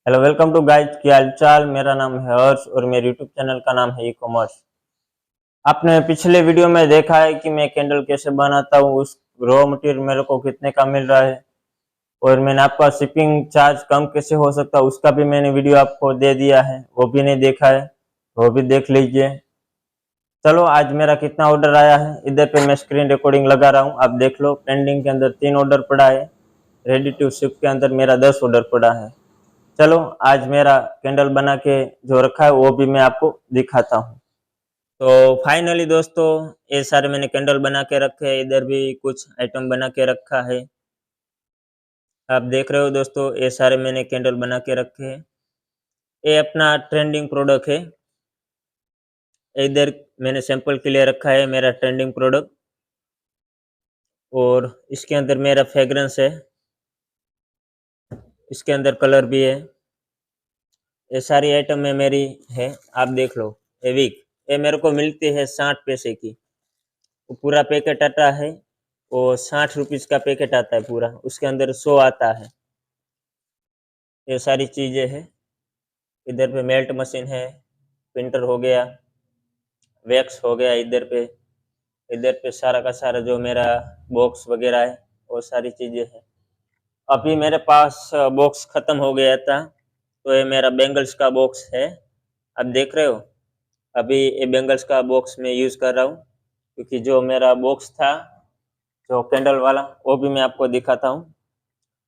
Hello welcome to guys, क्या हाल चाल। मेरा नाम है हर्ष और मेरे यूट्यूब चैनल का नाम है ई कॉमर्स। आपने पिछले वीडियो में देखा है कि मैं कैंडल कैसे बनाता हूँ, उस रॉ मटेरियल मेरे को कितने का मिल रहा है और मैंने आपका शिपिंग चार्ज कम कैसे हो सकता है उसका भी मैंने वीडियो आपको दे दिया है। वो भी नहीं देखा है, वो भी देख लीजिए। चलो, आज मेरा कितना ऑर्डर आया है इधर पे मैं स्क्रीन रिकॉर्डिंग लगा रहा हूँ, आप देख लो। पेंडिंग के अंदर 3 ऑर्डर पड़ा है, रेडी टू शिप के अंदर मेरा 10 ऑर्डर पड़ा है। चलो, आज मेरा कैंडल बना के जो रखा है वो भी मैं आपको दिखाता हूँ। तो फाइनली दोस्तों, ये सारे मैंने कैंडल बना के रखे हैं, इधर भी कुछ आइटम बना के रखा है। आप देख रहे हो दोस्तों, ये सारे मैंने कैंडल बना के रखे हैं। ये अपना ट्रेंडिंग प्रोडक्ट है। इधर मैंने सैंपल के लिए रखा है मेरा ट्रेंडिंग प्रोडक्ट, और इसके अंदर मेरा फ्रेग्रेंस है, इसके अंदर कलर भी है। ये सारी आइटम में मेरी है, आप देख लो। ये वीक ये मेरे को मिलती है 60 पैसे की। वो पूरा पैकेट आता है, वो 60 रुपीज़ का पैकेट आता है पूरा, उसके अंदर 100 आता है। ये सारी चीज़ें हैं। इधर पे मेल्ट मशीन है, प्रिंटर हो गया, वैक्स हो गया। इधर पे सारा का सारा जो मेरा बॉक्स वगैरह है वो सारी चीज़ें हैं। अभी मेरे पास बॉक्स ख़त्म हो गया था, तो ये मेरा बैंगल्स का बॉक्स है, आप देख रहे हो। अभी ये बैंगल्स का बॉक्स मैं यूज़ कर रहा हूँ, क्योंकि जो मेरा बॉक्स था जो कैंडल वाला वो भी मैं आपको दिखाता हूँ।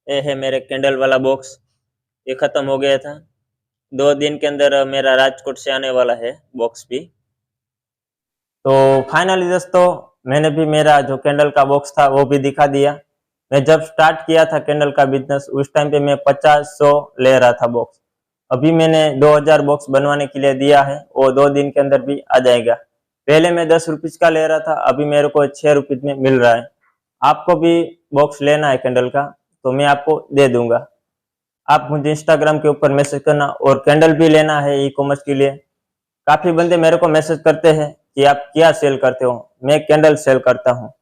ये है मेरे कैंडल वाला बॉक्स, ये ख़त्म हो गया था। 2 दिन के अंदर मेरा राजकोट से आने वाला है बॉक्स भी। तो फाइनली दोस्तों, मैंने भी मेरा जो कैंडल का बॉक्स था वो भी दिखा दिया। मैं जब स्टार्ट किया था कैंडल का बिजनेस, उस टाइम पे मैं 50-100 ले रहा था बॉक्स। अभी मैंने 2000 बॉक्स बनवाने के लिए दिया है, वो 2 दिन के अंदर भी आ जाएगा। पहले मैं 10 रुपीज़ का ले रहा था, अभी मेरे को 6 रुपीज़ में मिल रहा है। आपको भी बॉक्स लेना है कैंडल का तो मैं आपको दे दूंगा। आप मुझे इंस्टाग्राम के ऊपर मैसेज करना, और कैंडल भी लेना है ई कॉमर्स के लिए। काफ़ी बंदे मेरे को मैसेज करते हैं कि आप क्या सेल करते हो। मैं कैंडल सेल करता हूँ।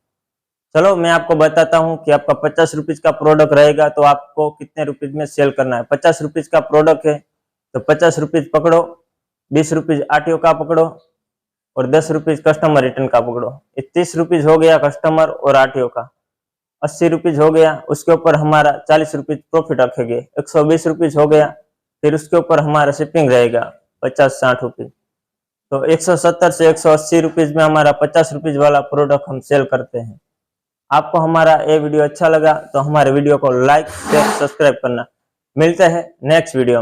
चलो, मैं आपको बताता हूँ कि आपका 50 रुपीज़ का प्रोडक्ट रहेगा तो आपको कितने रुपीज़ में सेल करना है। 50 रुपीज़ का प्रोडक्ट है तो 50 रुपीज़ पकड़ो, 20 रुपीज़ आरटीओ का पकड़ो और 10 रुपीज़ कस्टमर रिटर्न का पकड़ो। ये 30 रुपीज़ हो गया कस्टमर और आरटीओ का। 80 रुपीज़ हो गया, उसके ऊपर हमारा 40 रुपीज़ प्रॉफिट रखेंगे। 120 रुपीज़ हो गया, फिर उसके ऊपर हमारा शिपिंग रहेगा 50-60 रुपीज़। तो 170 से 180 रुपीज़ में हमारा 50 रुपीज़ वाला प्रोडक्ट हम सेल करते हैं। आपको हमारा ये वीडियो अच्छा लगा तो हमारे वीडियो को लाइक शेयर सब्सक्राइब करना। मिलते हैं नेक्स्ट वीडियो में।